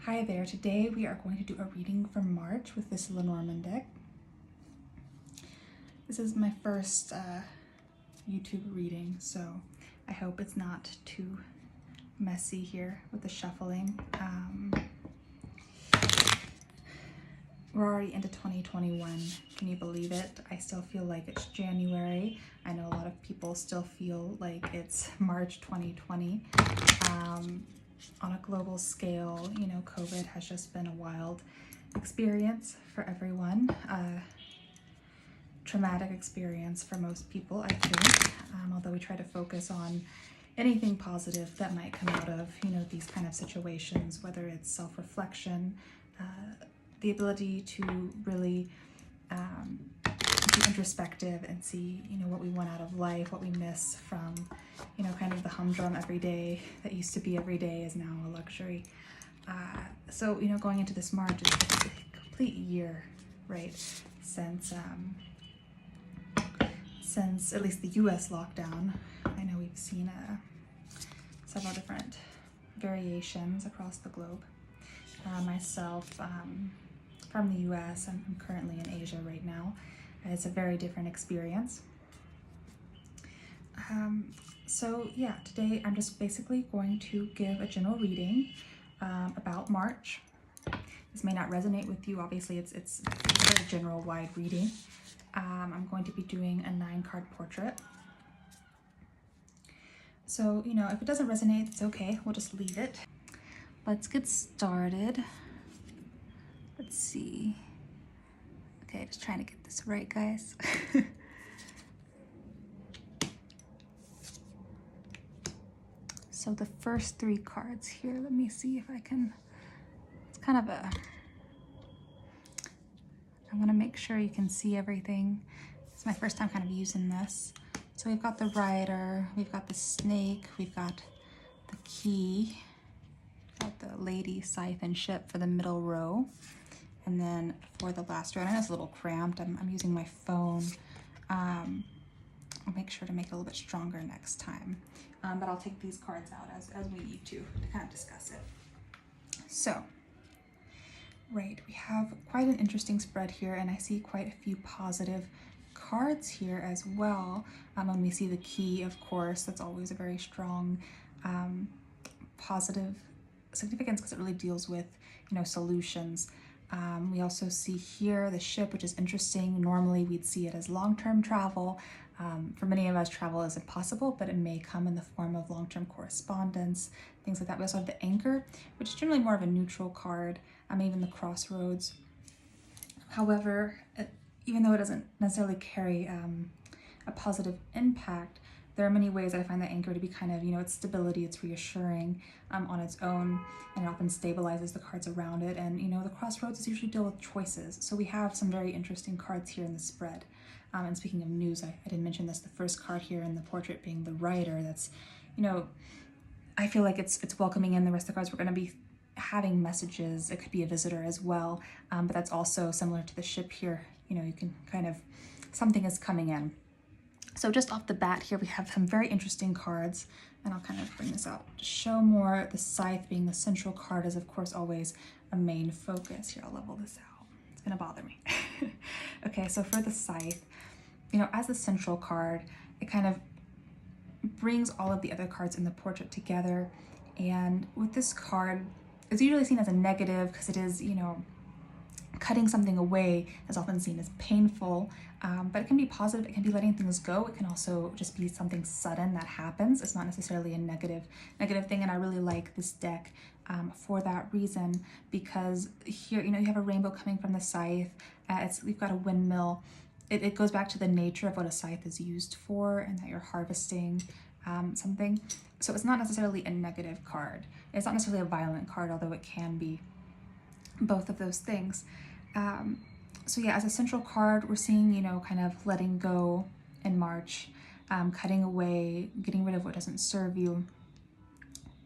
Hi there, today we are going to do a reading for March with this Lenormand deck. This is my first YouTube reading, so I hope it's not too messy here with the shuffling. We're already into 2021, can you believe it? I still feel like it's January. I know a lot of people still feel like it's March 2020. On a global scale, you know, COVID has just been a wild experience for everyone. Traumatic experience for most people, I think, although we try to focus on anything positive that might come out of, you know, these kind of situations, whether it's self-reflection, the ability to really be introspective and see, you know, what we want out of life, what we miss from, you know, kind of the humdrum every day that used to be every day is now a luxury. So, you know, going into this March is a complete year, right, since at least the US lockdown. I know we've seen several different variations across the globe. Myself, from the US, I'm currently in Asia right now. It's a very different experience. So yeah, today I'm just basically going to give a general reading about March. This may not resonate with you. Obviously, it's a very general, wide reading. I'm going to be doing a 9-card portrait. So, you know, if it doesn't resonate, it's okay. We'll just leave it. Let's get started. Let's see. Okay, just trying to get this right, guys. So the first 3 cards here, let me see if I can, it's kind of I want to make sure you can see everything. It's my first time kind of using this. So we've got the rider, we've got the snake, we've got the key, got the lady, scythe, and ship for the middle row. And then for the last row, I know it's a little cramped, I'm using my phone. I'll make sure to make it a little bit stronger next time. But I'll take these cards out as we need to kind of discuss it. So, right, we have quite an interesting spread here, and I see quite a few positive cards here as well. When we see the key, of course, that's always a very strong positive significance because it really deals with, you know, solutions. We also see here the ship, which is interesting. Normally we'd see it as long-term travel. For many of us, travel is impossible, but it may come in the form of long-term correspondence, things like that. We also have the anchor, which is generally more of a neutral card, even the crossroads. However, even though it doesn't necessarily carry a positive impact, there are many ways that I find the anchor to be kind of, you know, it's stability, it's reassuring on its own, and it often stabilizes the cards around it. And, you know, the crossroads is usually deal with choices. So we have some very interesting cards here in the spread. And speaking of news, I didn't mention this, the first card here in the portrait being the rider. That's, you know, I feel like it's welcoming in. The rest of the cards we're going to be having messages. It could be a visitor as well, but that's also similar to the ship here. You know, you can kind of, something is coming in. So just off the bat here, we have some very interesting cards, and I'll kind of bring this out to show more. The scythe being the central card is, of course, always a main focus. Here, I'll level this out. It's gonna bother me. Okay, so for the scythe, you know, as the central card, it kind of brings all of the other cards in the portrait together. And with this card, it's usually seen as a negative because it is, you know, cutting something away is often seen as painful, but it can be positive. It can be letting things go. It can also just be something sudden that happens. It's not necessarily a negative thing, and I really like this deck for that reason, because here, you know, you have a rainbow coming from the scythe. We've got a windmill. It goes back to the nature of what a scythe is used for, and that you're harvesting something. So it's not necessarily a negative card. It's not necessarily a violent card, although it can be both of those things. So yeah, as a central card, we're seeing, you know, kind of letting go in March, cutting away, getting rid of what doesn't serve you,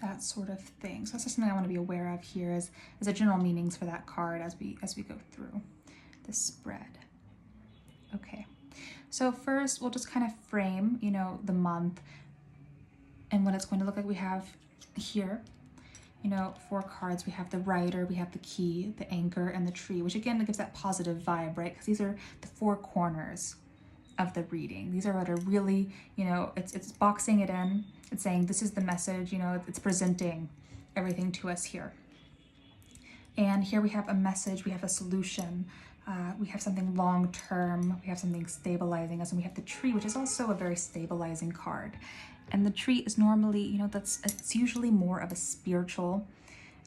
that sort of thing. So that's just something I want to be aware of here as a general meanings for that card as we go through the spread. Okay, so first we'll just kind of frame, you know, the month and what it's going to look like. We have here, you know, 4 cards. We have the rider, we have the key, the anchor, and the tree, which again gives that positive vibe, right? Because these are the 4 corners of the reading. These are what are really, you know, it's boxing it in. It's saying this is the message, you know, it's presenting everything to us here. And here we have a message, we have a solution, we have something long term, we have something stabilizing us, and we have the tree, which is also a very stabilizing card. And the tree is normally, you know, it's usually more of a spiritual,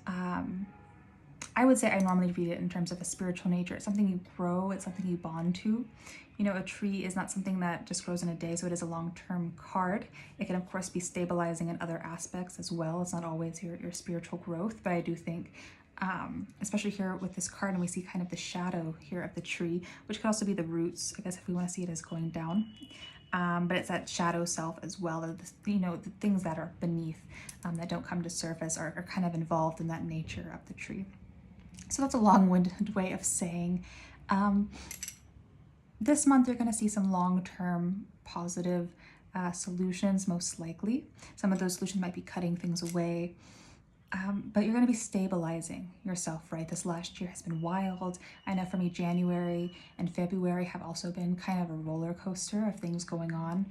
I would say I normally read it in terms of a spiritual nature. It's something you grow, it's something you bond to. You know, a tree is not something that just grows in a day, so it is a long-term card. It can, of course, be stabilizing in other aspects as well. It's not always your spiritual growth, but I do think, especially here with this card, and we see kind of the shadow here of the tree, which could also be the roots, I guess, if we want to see it as going down. But it's that shadow self as well, or the, you know, the things that are beneath that don't come to surface are kind of involved in that nature of the tree. So that's a long-winded way of saying this month you're going to see some long-term positive solutions, most likely. Some of those solutions might be cutting things away, but you're going to be stabilizing yourself, right? This last year has been wild. I know for me, January and February have also been kind of a roller coaster of things going on.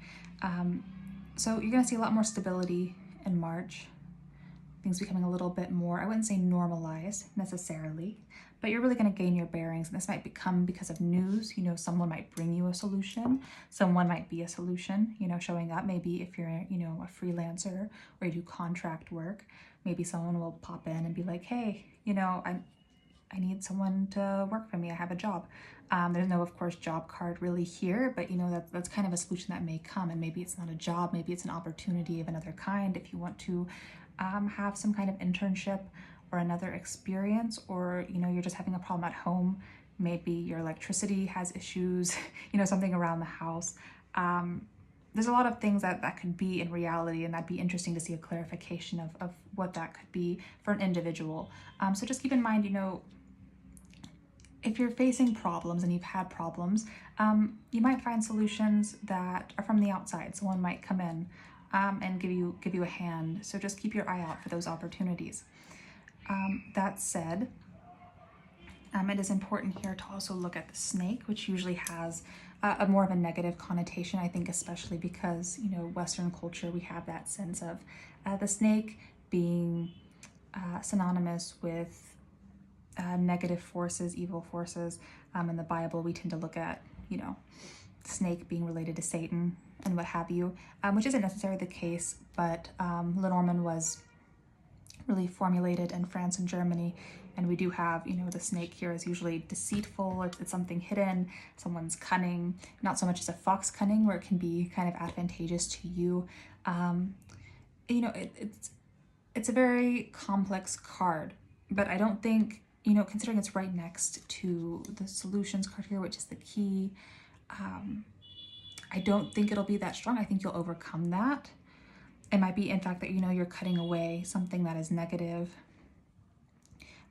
So you're going to see a lot more stability in March. Things becoming a little bit more, I wouldn't say normalized necessarily, but you're really going to gain your bearings. And this might become because of news. You know, someone might bring you a solution. Someone might be a solution, you know, showing up. Maybe if you're, you know, a freelancer or you do contract work, maybe someone will pop in and be like, hey, you know, I need someone to work for me. I have a job. There's no, of course, job card really here, but you know, that's kind of a solution that may come. And maybe it's not a job, maybe it's an opportunity of another kind if you want to have some kind of internship or another experience, or you know, you're just having a problem at home. Maybe your electricity has issues, you know, something around the house. There's a lot of things that could be in reality, and that'd be interesting to see a clarification of what that could be for an individual. So just keep in mind, you know, if you're facing problems and you've had problems, you might find solutions that are from the outside. Someone might come in and give you a hand. So just keep your eye out for those opportunities. That said, it is important here to also look at the snake, which usually has a more of a negative connotation, I think, especially because, you know, Western culture, we have that sense of the snake being synonymous with negative forces, evil forces. In the Bible, we tend to look at, you know, snake being related to Satan and what have you, which isn't necessarily the case, but Lenormand was really formulated in France and Germany, and we do have, you know, the snake here is usually deceitful, it's something hidden, someone's cunning, not so much as a fox cunning where it can be kind of advantageous to you. You know, it's a very complex card, but I don't think, you know, considering it's right next to the solutions card here, which is the key, I don't think it'll be that strong. I think you'll overcome that. It might be, in fact, that, you know, you're cutting away something that is negative,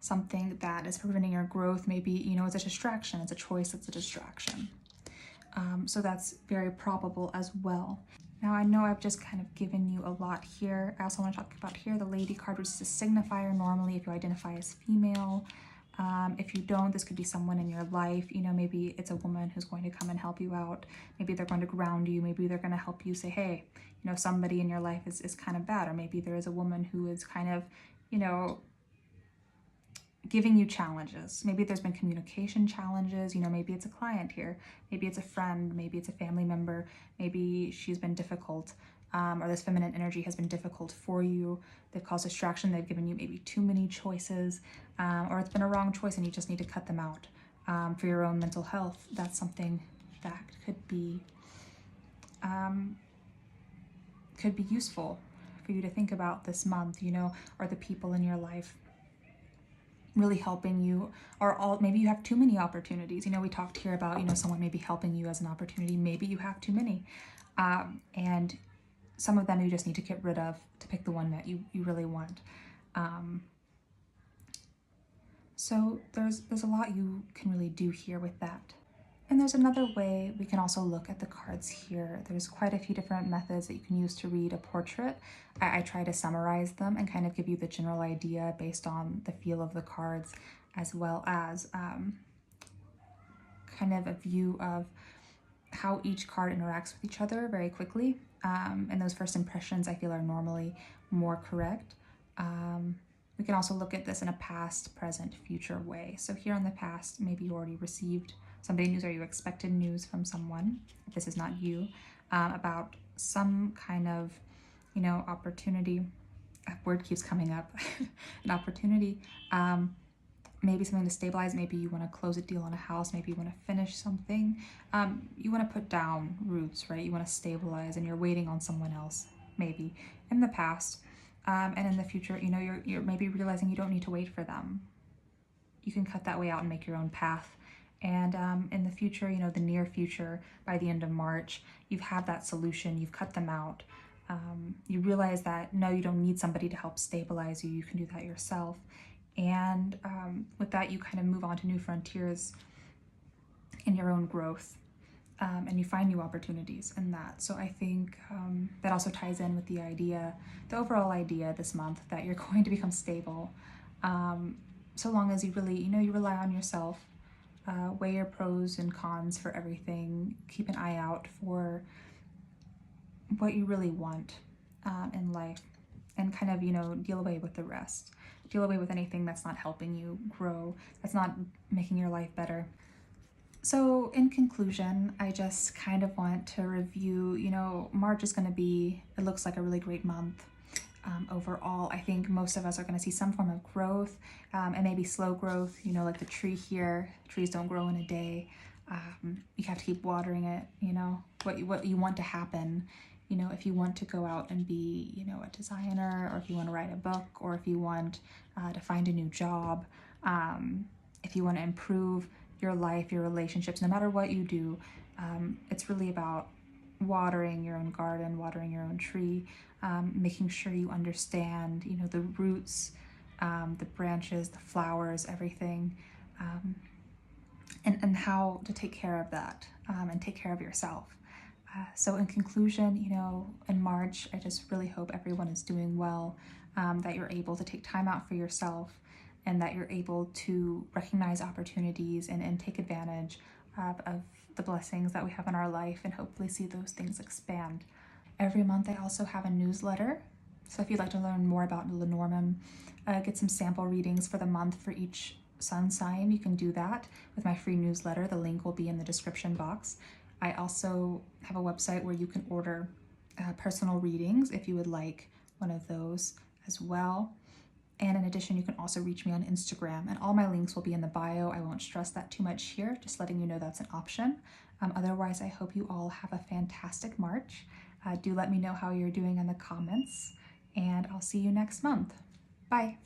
something that is preventing your growth. Maybe, you know, it's a distraction, it's a choice, it's a distraction. So that's very probable as well. Now, I know I've just kind of given you a lot here. I also want to talk about here the lady card, which is a signifier normally if you identify as female. If you don't, this could be someone in your life. You know, maybe it's a woman who's going to come and help you out. Maybe they're going to ground you. Maybe they're going to help you say, hey, you know, somebody in your life is kind of bad. Or maybe there is a woman who is kind of, you know, giving you challenges. Maybe there's been communication challenges. You know, maybe it's a client here. Maybe it's a friend. Maybe it's a family member. Maybe she's been difficult. Or this feminine energy has been difficult for you. They've caused distraction. They've given you maybe too many choices, or it's been a wrong choice and you just need to cut them out for your own mental health. That's something that could be useful for you to think about this month. You know, are the people in your life really helping you, or all, maybe you have too many opportunities. You know, we talked here about, you know, someone maybe helping you as an opportunity. Maybe you have too many, and some of them you just need to get rid of to pick the one that you really want. So there's a lot you can really do here with that. And there's another way we can also look at the cards here. There's quite a few different methods that you can use to read a portrait. I try to summarize them and kind of give you the general idea based on the feel of the cards, as well as kind of a view of how each card interacts with each other very quickly. And those first impressions I feel are normally more correct. We can also look at this in a past, present, future way. So here in the past, maybe you already received somebody news or you expected news from someone, if this is not you, about some kind of, opportunity. That word keeps coming up. An opportunity. Maybe something to stabilize. Maybe you want to close a deal on a house. Maybe you want to finish something. You want to put down roots, right? You want to stabilize, and you're waiting on someone else, maybe in the past. And in the future, you're maybe realizing you don't need to wait for them. You can cut that way out and make your own path. And in the future, the near future, by the end of March, you've had that solution. You've cut them out. You realize that no, you don't need somebody to help stabilize you. You can do that yourself. And with that, you kind of move on to new frontiers in your own growth. And you find new opportunities in that. So I think that also ties in with the overall idea this month, that you're going to become stable. So long as you really, you rely on yourself, weigh your pros and cons for everything, keep an eye out for what you really want in life, and kind of, deal away with the rest. Deal away with anything that's not helping you grow, that's not making your life better. So in conclusion, I just kind of want to review, March is going to be, it looks like a really great month. Overall, I think most of us are going to see some form of growth, and maybe slow growth, like the tree here. Trees don't grow in a day. You have to keep watering it, what you want to happen. If you want to go out and be, a designer, or if you want to write a book, or if you want to find a new job, if you want to improve your life, your relationships, no matter what you do, it's really about watering your own garden, watering your own tree, making sure you understand, the roots, the branches, the flowers, everything, and how to take care of that, and take care of yourself. So in conclusion, in March, I just really hope everyone is doing well, that you're able to take time out for yourself, and that you're able to recognize opportunities and take advantage of the blessings that we have in our life, and hopefully see those things expand. Every month I also have a newsletter. So if you'd like to learn more about Lenormand, get some sample readings for the month for each sun sign, you can do that with my free newsletter. The link will be in the description box. I also have a website where you can order personal readings if you would like one of those as well. And in addition, you can also reach me on Instagram, and all my links will be in the bio. I won't stress that too much here, just letting you know that's an option. Otherwise, I hope you all have a fantastic March. Do let me know how you're doing in the comments, and I'll see you next month. Bye.